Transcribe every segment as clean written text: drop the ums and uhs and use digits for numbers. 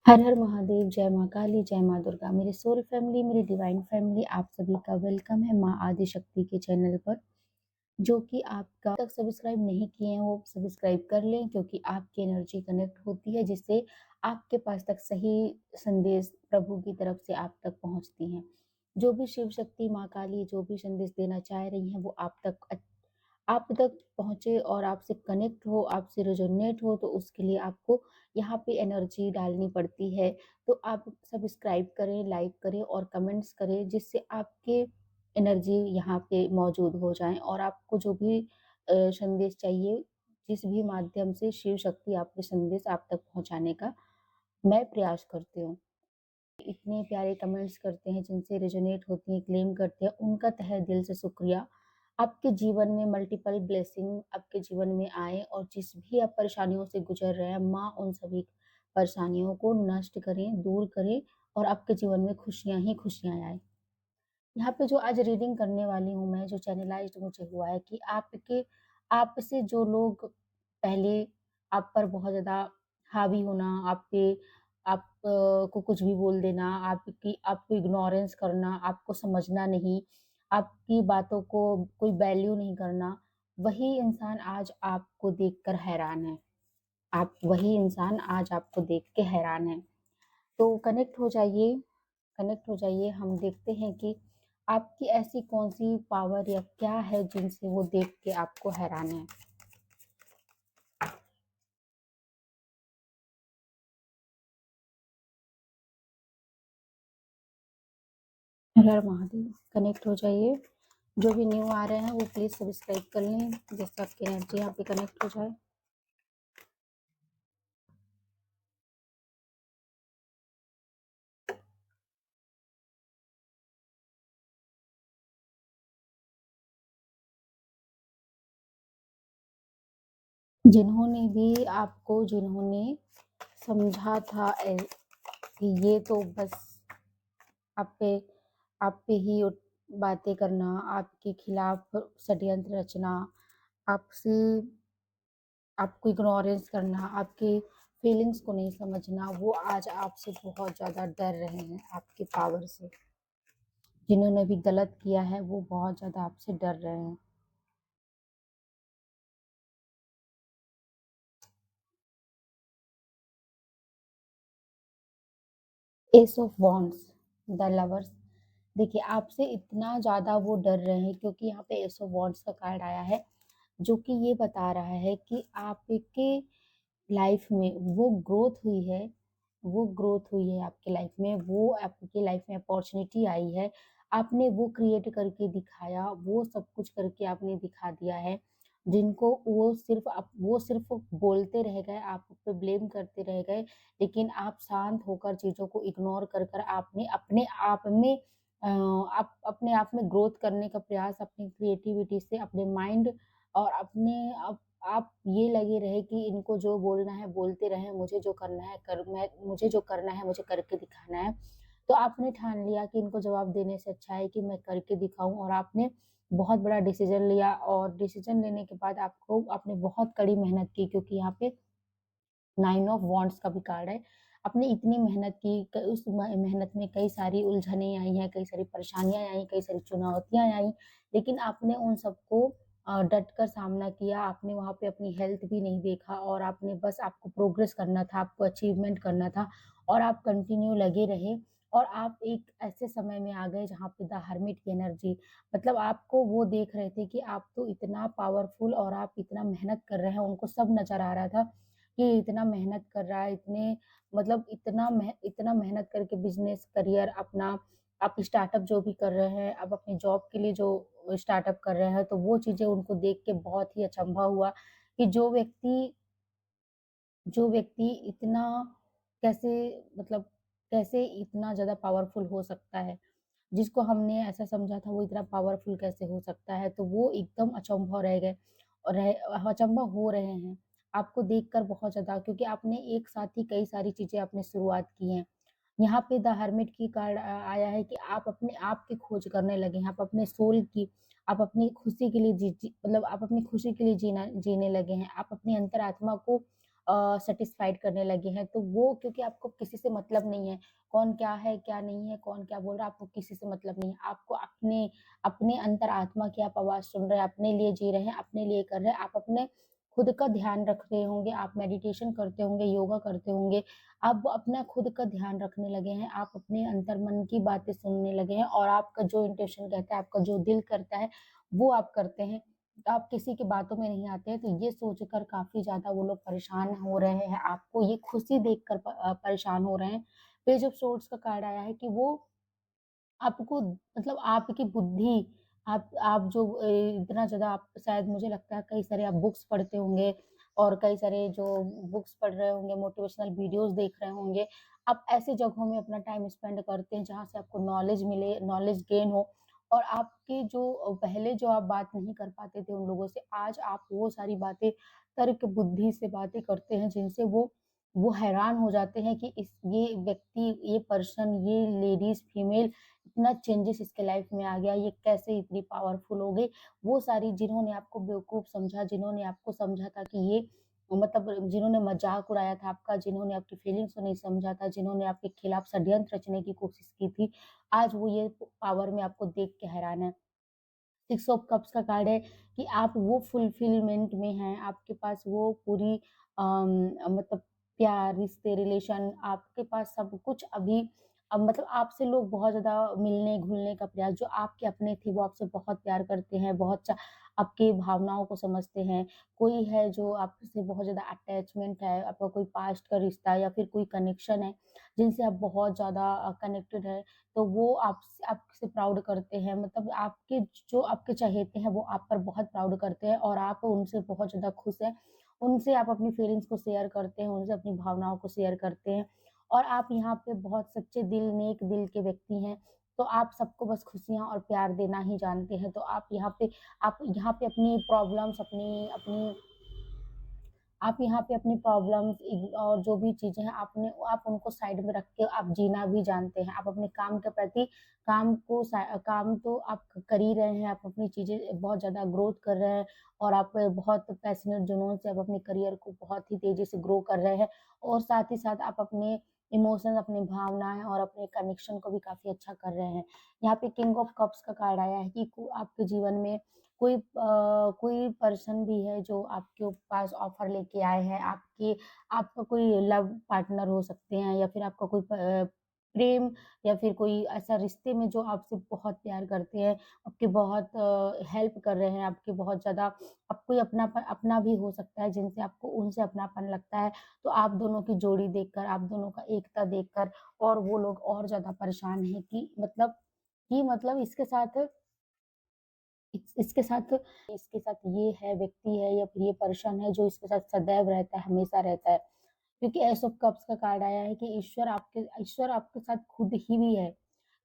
हर हर महादेव, जय माँ काली, जय माँ दुर्गा। मेरे सोल फैमिली, मेरी डिवाइन फैमिली, आप सभी का वेलकम है माँ आदिशक्ति के चैनल पर। जो कि आपका तक सब्सक्राइब नहीं किए हैं वो सब्सक्राइब कर लें, क्योंकि आपकी एनर्जी कनेक्ट होती है जिससे आपके पास तक सही संदेश प्रभु की तरफ से आप तक पहुंचती हैं। जो भी शिव शक्ति माँ काली जो भी संदेश देना चाह रही हैं वो आप तक पहुँचे और आपसे कनेक्ट हो, आपसे रेजोनेट हो, तो उसके लिए आपको यहाँ पे एनर्जी डालनी पड़ती है। तो आप सब्सक्राइब करें, लाइक करें और कमेंट्स करें, जिससे आपके एनर्जी यहाँ पे मौजूद हो जाएँ और आपको जो भी संदेश चाहिए, जिस भी माध्यम से शिव शक्ति आपके संदेश आप तक पहुँचाने का मैं प्रयास करती हूँ। इतने प्यारे कमेंट्स करते हैं, जिनसे रेजोनेट होती हैं, क्लेम करते हैं, उनका तहे दिल से शुक्रिया। आपके जीवन में मल्टीपल ब्लेसिंग आपके जीवन में आए और जिस भी आप परेशानियों से गुजर रहे हैं, माँ उन सभी परेशानियों को नष्ट करें, दूर करें और आपके जीवन में खुशियाँ ही खुशियाँ आए। यहाँ पे जो आज रीडिंग करने वाली हूँ मैं, जो चैनलाइज़्ड मुझे हुआ है कि आपसे जो लोग पहले आप पर बहुत ज़्यादा हावी होना, को कुछ भी बोल देना, आपको इग्नोरेंस करना, आपको समझना नहीं, आपकी बातों को कोई वैल्यू नहीं करना, वही इंसान आज आपको देखकर हैरान है। आप वही इंसान आज आपको देख के हैरान है। तो कनेक्ट हो जाइए, हम देखते हैं कि आपकी ऐसी कौन-सी पावर या क्या है जिनसे वो देख के आपको हैरान है। हर हर महादेव, कनेक्ट हो जाइए। जो भी न्यू आ रहे हैं वो प्लीज़ सब्सक्राइब कर लें, जिससे आपकी एनर्जी यहाँ पे कनेक्ट हो जाए। जिन्होंने समझा था कि ये तो बस आप पे आप पे ही बातें करना, आपके खिलाफ षड्यंत्र रचना, आपसे आपको इग्नोरेंस करना, आपके फीलिंग्स को नहीं समझना, वो आज आपसे बहुत ज़्यादा डर रहे हैं आपकी पावर से। जिन्होंने भी गलत किया है वो बहुत ज़्यादा आपसे डर रहे हैं। S of wands, the lovers. देखिए, आपसे इतना ज़्यादा वो डर रहे हैं क्योंकि यहाँ पे एस ऑफ वॉन्ड्स का कार्ड आया है, जो कि ये बता रहा है कि आपके लाइफ में वो ग्रोथ हुई है आपकी लाइफ में, वो आपकी लाइफ में अपॉर्चुनिटी आई है, आपने वो क्रिएट करके दिखाया, वो सब कुछ करके आपने दिखा दिया है, जिनको वो सिर्फ़ बोलते रह गए, आप पे ब्लेम करते रह गए, लेकिन आप शांत होकर चीज़ों को इग्नोर कर कर आपने अपने आप में ग्रोथ करने का प्रयास अपनी क्रिएटिविटी से, अपने माइंड और आप ये लगे रहे कि इनको जो बोलना है बोलते रहें, मुझे जो करना है मुझे करके दिखाना है। तो आपने ठान लिया कि इनको जवाब देने से अच्छा है कि मैं करके दिखाऊँ, और आपने बहुत बड़ा डिसीज़न लिया और डिसीज़न लेने के बाद आपने बहुत कड़ी मेहनत की, क्योंकि यहाँ पे 9 ऑफ वांड्स का भी कार्ड है। आपने इतनी मेहनत की, उस मेहनत में कई सारी उलझनें आई हैं, कई सारी परेशानियाँ आई, कई सारी चुनौतियाँ आई, लेकिन आपने उन सबको डट कर सामना किया। आपने वहाँ पे अपनी हेल्थ भी नहीं देखा और आपको प्रोग्रेस करना था, आपको अचीवमेंट करना था और आप कंटिन्यू लगे रहे, और आप एक ऐसे समय में आ गए जहाँ पे द हर्मिट की एनर्जी, मतलब आपको वो देख रहे थे कि आप तो इतना पावरफुल और आप इतना मेहनत कर रहे हैं, उनको सब नज़र आ रहा था कि इतना मेहनत कर रहा है, इतना मेहनत करके बिज़नेस करियर अपना आप स्टार्टअप जो भी कर रहे हैं, आप अपनी जॉब के लिए जो स्टार्टअप कर रहे हैं, तो वो चीज़ें उनको देख के बहुत ही अचंभा हुआ कि जो व्यक्ति इतना कैसे मतलब कैसे इतना ज़्यादा पावरफुल हो सकता है। जिसको हमने ऐसा समझा था वो इतना पावरफुल कैसे हो सकता है, तो वो एकदम अचंभव रह गए और अचंभव हो रहे हैं आपको देखकर बहुत ज़्यादा, क्योंकि आपने एक साथ ही कई सारी चीज़ें आपने शुरुआत की हैं। यहाँ पे द हर्मिट की कार्ड आया है कि आप अपने आप की खोज करने लगे हैं, आप अपनी खुशी के लिए जी जी मतलब आप अपनी खुशी के लिए जीने लगे हैं। आप अपनी अंतरात्मा को सैटिस्फाइड करने लगे हैं। तो वो क्योंकि आपको किसी से मतलब नहीं है, कौन क्या है, क्या नहीं है, कौन क्या बोल रहा है, आपको किसी से मतलब नहीं है। आपको अपने अपने अंतरात्मा की आप आवाज़ सुन रहे हैं, अपने लिए जी रहे हैं, अपने लिए कर रहे हैं। आप अपने खुद का ध्यान रख रहे होंगे, आप मेडिटेशन करते होंगे, योगा करते होंगे, आप अपना खुद का ध्यान रखने लगे हैं, आप अपने अंतर्मन की बातें सुनने लगे हैं और आपका जो इंट्यूशन कहता है, आपका जो दिल करता है, वो आप करते हैं। आप किसी की बातों में नहीं आते हैं, तो ये सोचकर काफ़ी ज़्यादा वो लोग परेशान हो रहे हैं, आपको ये खुशी देखकर परेशान हो रहे हैं। पेज ऑफ सोर्ड्स का कार्ड आया है कि वो आपको मतलब आपकी बुद्धि आप जो इतना ज़्यादा आप शायद मुझे लगता है कई सारे आप बुक्स पढ़ते होंगे और कई सारे जो बुक्स पढ़ रहे होंगे, मोटिवेशनल वीडियोज़ देख रहे होंगे। आप ऐसी जगहों में अपना टाइम स्पेंड करते हैं जहाँ से आपको नॉलेज मिले, नॉलेज गेन हो और आपके जो पहले जो आप बात नहीं कर पाते थे उन लोगों से, आज आप वो सारी बातें तर्क बुद्धि से बातें करते हैं जिनसे वो हैरान हो जाते हैं कि ये व्यक्ति, ये पर्सन, ये लेडीज़, फीमेल इतना चेंजेस इसके लाइफ में आ गया, ये कैसे इतनी पावरफुल हो गई। वो सारी जिन्होंने आपको बेवकूफ़ समझा, जिन्होंने आपको समझा था कि ये मतलब जिन्होंने मज़ाक उड़ाया था आपका, जिन्होंने आपकी फीलिंग्स को नहीं समझा था, जिन्होंने आपके खिलाफ षड्यंत्र रचने की कोशिश की थी, आज वो ये पावर में आपको देख के हैरान है। सिक्स ऑफ कप्स का कार्ड है कि आप वो फुलफिलमेंट में हैं, आपके पास वो पूरी मतलब प्यार, रिश्ते, रिलेशन आपके पास सब कुछ अभी मतलब आपसे लोग बहुत ज़्यादा मिलने-घुलने का प्रयास जो आपके अपने थे वो आपसे बहुत प्यार करते हैं, बहुत आपकी भावनाओं को समझते हैं। कोई है जो आपसे बहुत ज़्यादा अटैचमेंट है, आपका कोई पास्ट का रिश्ता या फिर कोई कनेक्शन है, जिनसे आप बहुत ज़्यादा कनेक्टेड हैं। तो वो आपसे प्राउड करते हैं मतलब आपके जो आपके चहेते हैं वो आप पर बहुत प्राउड करते हैं और आप उनसे बहुत ज़्यादा खुश हैं। उनसे आप अपनी फीलिंग्स को शेयर करते हैं, उनसे अपनी भावनाओं को शेयर करते हैं और आप यहाँ पे बहुत सच्चे दिल, नेक दिल के व्यक्ति हैं। तो आप सबको बस खुशियाँ और प्यार देना ही जानते हैं। तो आप यहाँ पे अपनी प्रॉब्लम्स अपनी अपनी आप यहाँ पे अपनी प्रॉब्लम्स और जो भी चीज़ें हैं आप उनको साइड में रख के आप जीना भी जानते हैं। आप अपने काम के प्रति काम तो आप कर ही रहे हैं, आप अपनी चीज़ें बहुत ज़्यादा ग्रोथ कर रहे हैं और आप बहुत पैशनेट जुनून से आप अपने करियर को बहुत ही तेज़ी से ग्रो कर रहे हैं और साथ ही साथ आप अपने इमोशंस, अपनी भावनाएँ और अपने कनेक्शन को भी काफ़ी अच्छा कर रहे हैं। यहाँ पे किंग ऑफ कप्स का कार्ड आया है कि को आपके जीवन में कोई पर्सन भी है जो आपके पास ऑफर लेके आए हैं, आपका कोई लव पार्टनर हो सकते हैं या फिर आपका कोई प्रेम या फिर कोई ऐसा रिश्ते में जो आपसे बहुत प्यार करते हैं, आपकी बहुत हेल्प कर रहे हैं, आपके बहुत ज़्यादा आप कोई अपना भी हो सकता है जिनसे आपको उनसे अपनापन लगता है। तो आप दोनों की जोड़ी देखकर, आप दोनों का एकता देखकर और वो लोग और ज़्यादा परेशान हैं कि मतलब इसके साथ ये है व्यक्ति है या फिर ये पर्सन है जो इसके साथ सदैव रहता है, हमेशा रहता है। क्योंकि एस ऑफ कप्स का कार्ड आया है कि ईश्वर आपके साथ खुद ही भी है।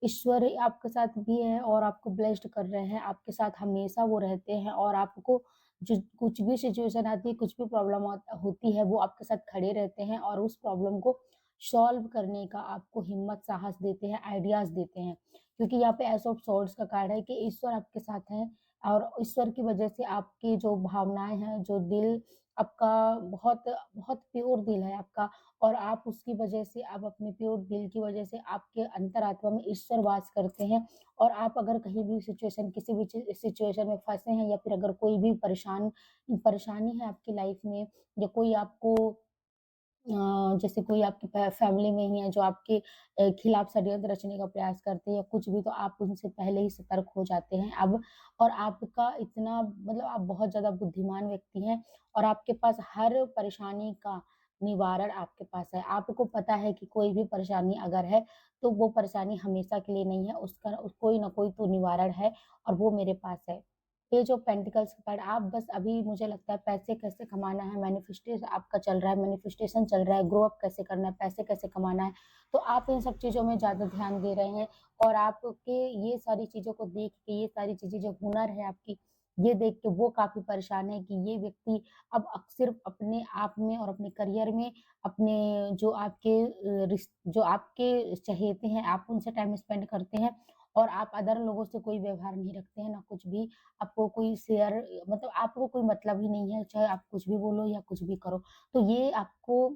ईश्वर आपके साथ भी है और आपको ब्लेस्ड कर रहे हैं, आपके साथ हमेशा वो रहते हैं और आपको जो कुछ भी सिचुएशन आती है, कुछ भी प्रॉब्लम होती है, वो आपके साथ खड़े रहते हैं और उस प्रॉब्लम को सॉल्व करने का आपको हिम्मत, साहस देते हैं, आइडियाज़ देते हैं। क्योंकि यहाँ पे एस ऑफ सोर्ड्स का कार्ड है कि ईश्वर आपके साथ हैं और ईश्वर की वजह से आपकी जो भावनाएँ हैं, जो दिल आपका बहुत बहुत प्योर दिल है आपका और आप उसकी वजह से आप अपने प्योर दिल की वजह से आपके अंतरात्मा में ईश्वर वास करते हैं और आप अगर कहीं भी किसी भी सिचुएशन में फँसे हैं या फिर अगर कोई भी परेशानी है आपकी लाइफ में या कोई आपको जैसे कोई आपकी फैमिली में ही है जो आपके खिलाफ षड्यंत्र रचने का प्रयास करते हैं या कुछ भी तो आप उनसे पहले ही सतर्क हो जाते हैं अब और आपका इतना मतलब आप बहुत ज़्यादा बुद्धिमान व्यक्ति हैं और आपके पास हर परेशानी का निवारण आपके पास है। आपको पता है कि कोई भी परेशानी अगर है तो वो परेशानी हमेशा के लिए नहीं है, कोई ना कोई तो निवारण है और वो मेरे पास है। पेज ऑफ पेंटिकल्स का कार्ड आप बस अभी मुझे लगता है पैसे कैसे कमाना है, आपका चल रहा है, मैनिफेस्टेशन चल रहा है, ग्रो अप कैसे करना है, पैसे कैसे कमाना है, तो आप इन सब चीज़ों में ज़्यादा ध्यान दे रहे हैं और आपके ये सारी चीज़ों को देख के, ये सारी चीज़ें जो हुनर है आपकी, ये देख के वो काफ़ी परेशान है कि ये व्यक्ति अब सिर्फ़ अपने आप में और अपने करियर में, अपने जो आपके जो आपके चहेते हैं, आप उनसे टाइम स्पेंड करते हैं और आप अदर लोगों से कोई व्यवहार नहीं रखते हैं, ना कुछ भी। आपको कोई शेयर मतलब आपको कोई मतलब ही नहीं है, चाहे आप कुछ भी बोलो या कुछ भी करो। तो ये आपको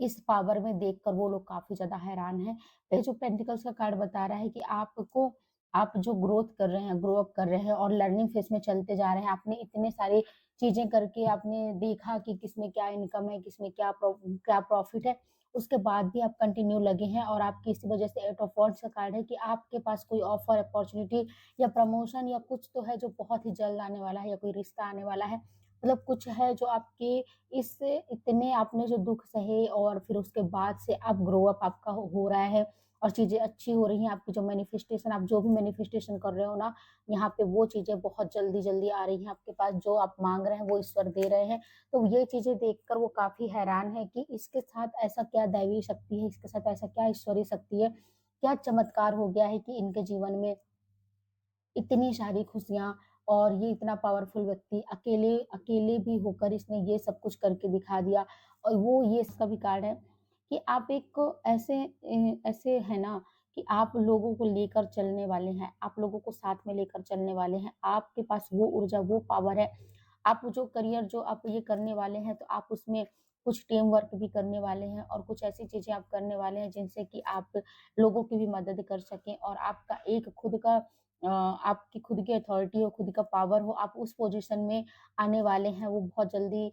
इस पावर में देखकर वो लोग काफ़ी ज़्यादा हैरान हैं। ये जो पेंटिकल्स का कार्ड बता रहा है कि आपको आप जो ग्रोथ कर रहे हैं, ग्रो अप कर रहे हैं और लर्निंग फेज़ में चलते जा रहे हैं। आपने इतने सारी चीज़ें करके आपने देखा कि किसमें क्या इनकम है, किसमें क्या प्रॉफ़िट है। उसके बाद भी आप कंटिन्यू लगे हैं और आपकी इसी वज़ह से 8 ऑफ वांड्स का कार्ड है कि आपके पास कोई ऑफ़र, अपॉर्च्युनिटी या प्रमोशन या कुछ तो है जो बहुत ही जल्द आने वाला है या कोई रिश्ता आने वाला है। मतलब कुछ है जो आपके इस इतने आपने जो दुःख सहे और फिर उसके बाद से अब ग्रो अप आपका हो रहा है और चीज़ें अच्छी हो रही हैं। आपकी जो मैनिफेस्टेशन आप जो भी मैनिफेस्टेशन कर रहे हो ना, यहाँ पे वो चीज़ें बहुत जल्दी-जल्दी आ रही हैं आपके पास। जो आप माँग रहे हैं, वो ईश्वर दे रहे हैं। तो ये चीज़ें देखकर वो काफ़ी हैरान है कि इसके साथ ऐसा क्या दैवीय शक्ति है, इसके साथ ऐसा क्या ईश्वरीय शक्ति है, क्या चमत्कार हो गया है कि इनके जीवन में इतनी सारी खुशियाँ और ये इतना पावरफुल व्यक्ति अकेले अकेले भी होकर इसने ये सब कुछ करके दिखा दिया। और वो ये इसका भी कारण है कि आप एक ऐसे हैं ना कि आप लोगों को लेकर चलने वाले हैं, आप लोगों को साथ में लेकर चलने वाले हैं। आपके पास वो ऊर्जा, वो पावर है। आप जो करियर जो आप ये करने वाले हैं, तो आप उसमें कुछ टीम वर्क भी करने वाले हैं और कुछ ऐसी चीज़ें आप करने वाले हैं जिनसे कि आप लोगों की भी मदद कर सकें और आपका एक खुद का आपकी खुद की अथॉरिटी हो, खुद का पावर हो, आप उस पोज़ीशन में आने वाले हैं, वो बहुत जल्दी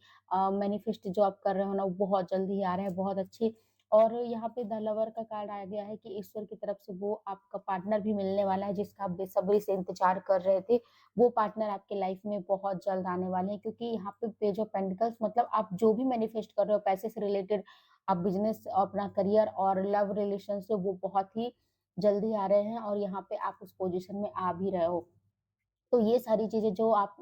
मैनिफेस्ट जो आप कर रहे हो ना, वो बहुत जल्दी ही आ रहा है, बहुत अच्छे। और यहाँ पे द लवर का कार्ड आ गया है कि ईश्वर की तरफ से वो आपका पार्टनर भी मिलने वाला है, जिसका आप बेसब्री से इंतज़ार कर रहे थे। वो पार्टनर आपके लाइफ़ में बहुत जल्द आने वाले हैं क्योंकि यहाँ पे पेज ऑफ पेंटिकल्स मतलब आप जो भी मैनिफेस्ट कर रहे हो, पैसे से रिलेटेड, आप बिज़नेस, अपना करियर और लव रिलेशन से, वो बहुत ही जल्दी आ रहे हैं और यहाँ पे आप उस पोज़ीशन में आ भी रहे हो। तो ये सारी चीज़ें जो आप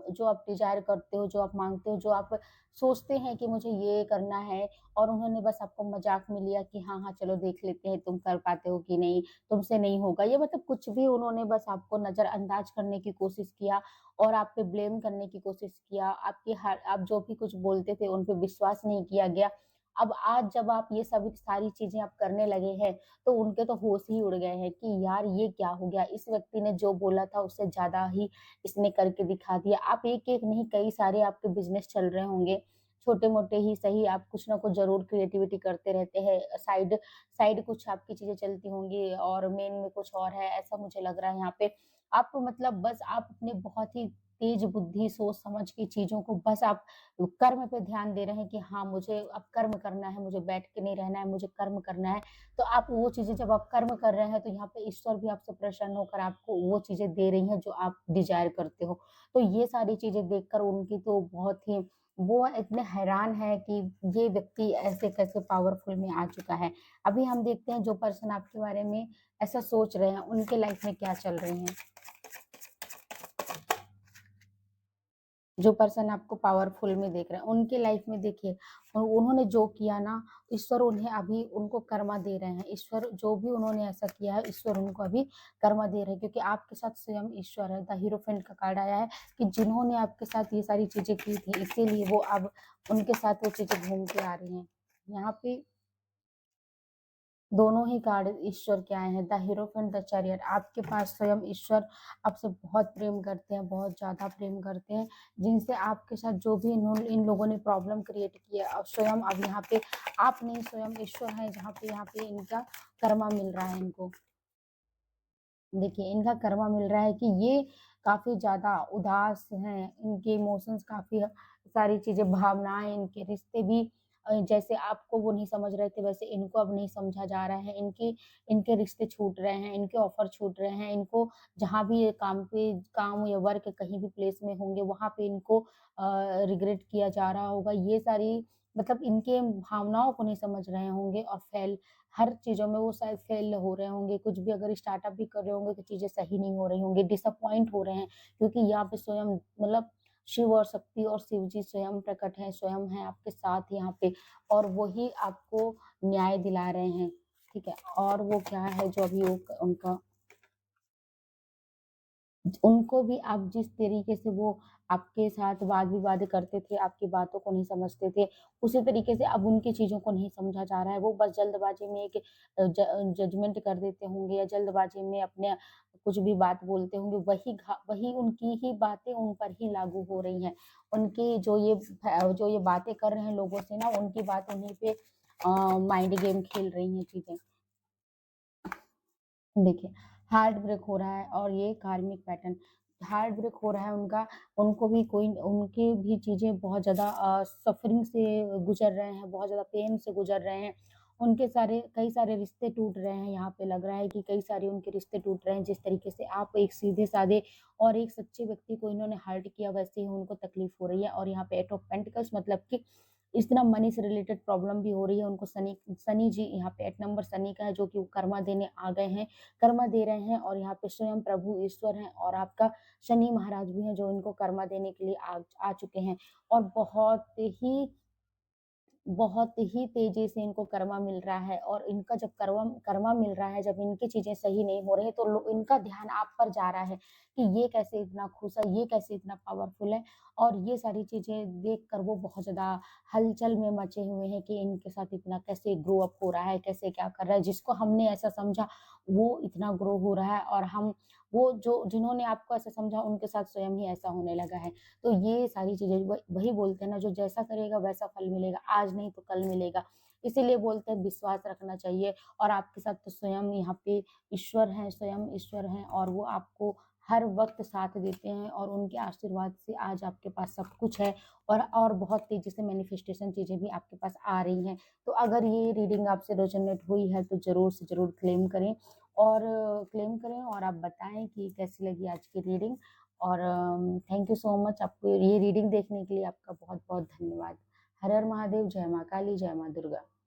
डिज़ायर करते हो, जो आप माँगते हो, जो आप सोचते हैं कि मुझे ये करना है और उन्होंने बस आपको मज़ाक में लिया कि हाँ, हाँ, चलो देख लेते हैं तुम कर पाते हो कि नहीं, तुमसे नहीं होगा। ये मतलब कुछ भी उन्होंने बस आपको नज़रअंदाज करने की कोशिश किया और आप पे ब्लेम करने की कोशिश किया। आप जो भी कुछ बोलते थे, उन पे विश्वास नहीं किया गया। अब आज जब आप ये सभी सारी चीज़ें आप करने लगे हैं, तो उनके तो होश ही उड़ गए हैं कि यार ये क्या हो गया? इस व्यक्ति ने जो बोला था उससे ज़्यादा ही इसने करके दिखा दिया। आप एक-एक नहीं कई सारे आपके बिज़नेस चल रहे होंगे, छोटे-मोटे ही सही आप कुछ ना कुछ ज़रूर क्रिएटिविटी करते रहते हैं। साइड साइड कुछ आपकी चीज़ें चलती होंगी और मेन में कुछ और है, ऐसा मुझे लग रहा है यहाँ पे। आप मतलब बस आप अपने बहुत ही तेज़ बुद्धि, सोच-समझ की चीज़ों को बस आप कर्म पे ध्यान दे रहे हैं कि हाँ, मुझे अब कर्म करना है, मुझे बैठ के नहीं रहना है, मुझे कर्म करना है। तो आप वो चीज़ें जब आप कर्म कर रहे हैं, तो यहाँ पे ईश्वर भी आपसे प्रसन्न होकर आपको वो चीज़ें दे रही हैं, जो आप डिज़ायर करते हो। तो ये सारी चीज़ें देखकर उनकी तो बहुत ही वो इतने हैरान हैं कि ये व्यक्ति ऐसे कैसे पावरफुल में आ चुका है। अभी हम देखते हैं जो पर्सन आपके बारे में ऐसा सोच रहे हैं, उनके लाइफ में क्या चल रही हैं। जो पर्सन आपको पावरफुल में देख रहे हैं, उनके लाइफ में देखिए उन्होंने जो किया ना, ईश्वर उन्हें अभी उनको कर्मा दे रहे हैं। ईश्वर जो भी उन्होंने ऐसा किया है, ईश्वर उनको अभी कर्मा दे रहे हैं क्योंकि आपके साथ स्वयं ईश्वर है। द हीरोफेंट का कार्ड आया है कि जिन्होंने आपके साथ ये सारी चीज़ें की थी, इसीलिए वो अब उनके साथ वो चीज़ें घूम के आ रही हैं। यहाँ पे दोनों ही कार्ड ईश्वर के आए हैं, द हीरोफेंट, द चैरियट। आपके पास स्वयं ईश्वर आपसे बहुत प्रेम करते हैं, बहुत ज़्यादा प्रेम करते हैं, जिनसे आपके साथ जो भी इन लोगों ने प्रॉब्लम क्रिएट की है, अब स्वयं अब यहाँ पे आप नहीं, स्वयं ईश्वर हैं, जहाँ पे यहाँ पे इनका कर्मा मिल रहा है इनको। देखिए, इनका कर्मा मिल रहा है कि ये काफ़ी ज़्यादा उदास हैं, इनके इमोशंस काफ़ी सारी चीज़ें, भावनाएँ, इनके रिश्ते भी जैसे आपको वो नहीं समझ रहे थे, वैसे इनको अब नहीं समझा जा रहा है। इनके रिश्ते छूट रहे हैं, इनके ऑफ़र छूट रहे हैं, इनको जहाँ भी ये काम या वर्क कहीं भी प्लेस में होंगे, वहाँ पे इनको रिग्रेट किया जा रहा होगा। ये सारी मतलब इनके भावनाओं को नहीं समझ रहे होंगे और हर चीज़ों में वो शायद फेल हो रहे होंगे, कुछ भी अगर स्टार्टअप भी कर रहे होंगे तो चीज़ें सही नहीं हो रही होंगी, डिसअपॉइंट हो रहे हैं क्योंकि यहाँ पे स्वयं मतलब शिव और शक्ति और शिव जी स्वयं प्रकट हैं, स्वयं हैं आपके साथ यहाँ पे और वही आपको न्याय दिला रहे हैं, ठीक है? और वो क्या है जो अभी वो उनका उनको भी आप जिस तरीके से वो आपके साथ वाद-विवाद करते थे, आपकी बातों को नहीं समझते थे, उसी तरीके से अब उनकी चीज़ों को नहीं समझा जा रहा है। वो बस जल्दबाज़ी में एक जजमेंट कर देते होंगे या जल्दबाज़ी में अपने कुछ भी बात बोलते होंगे, वही उनकी ही बातें उन पर ही लागू हो रही हैं। उनकी जो ये बातें कर रहे हैं लोगों से ना, उनकी बात उन्हीं पे माइंड गेम खेल रही हैं चीज़ें। देखिए, हार्ट ब्रेक हो रहा है और ये कार्मिक पैटर्न हार्ट ब्रेक हो रहा है उनका, उनको भी कोई उनकी भी चीज़ें बहुत ज़्यादा सफ़रिंग से गुज़र रहे हैं, बहुत ज़्यादा पेन से गुज़र रहे हैं। उनके कई सारे रिश्ते टूट रहे हैं, यहाँ पे लग रहा है कि कई सारे उनके रिश्ते टूट रहे हैं, जिस तरीके से आप एक सीधे-साधे और एक सच्चे व्यक्ति को इन्होंने हर्ट किया, वैसे ही उनको तकलीफ़ हो रही है और यहाँ पे एट ऑफ पेंटिकल्स मतलब कि इस तरह मनी से रिलेटेड प्रॉब्लम भी हो रही है उनको शनि जी यहाँ पे 8 नंबर शनि का है जो कि वो कर्मा देने आ गए हैं, कर्मा दे रहे हैं और यहाँ पे स्वयं प्रभु ईश्वर हैं और आपका शनि महाराज भी हैं जो इनको कर्मा देने के लिए आ चुके हैं और बहुत ही तेज़ी से इनको कर्मा मिल रहा है और इनका जब कर्मा मिल रहा है, जब इनकी चीज़ें सही नहीं हो रही हैं, तो लो इनका ध्यान आप पर जा रहा है कि ये कैसे इतना खुश है, ये कैसे इतना पावरफुल है और ये सारी चीज़ें देखकर वो बहुत ज़्यादा हलचल में मचे हुए हैं कि इनके साथ इतना कैसे ग्रो अप हो रहा है, कैसे क्या कर रहा है। जिसको हमने ऐसा समझा, वो इतना ग्रो हो रहा है और वो जो जिन्होंने आपको ऐसा समझा, उनके साथ स्वयं ही ऐसा होने लगा है। तो ये सारी चीज़ें वही बोलते हैं ना जो जैसा करेगा वैसा फल मिलेगा, आज नहीं तो कल मिलेगा। इसीलिए बोलते हैं विश्वास रखना चाहिए और आपके साथ तो स्वयं यहाँ पे ईश्वर हैं, स्वयं ईश्वर हैं और वो आपको हर वक़्त साथ देते हैं और उनके आशीर्वाद से आज आपके पास सब कुछ है और बहुत तेज़ी से मैनिफेस्टेशन चीज़ें भी आपके पास आ रही हैं। तो अगर ये रीडिंग आपसे रेज़ोनेट हुई है तो ज़रूर से ज़रूर क्लेम करें और आप बताएँ कि कैसी लगी आज की रीडिंग। और थैंक यू सो मच आपको ये रीडिंग देखने के लिए आपका बहुत-बहुत धन्यवाद। हर हर महादेव, जय माँ काली, जय माँ दुर्गा।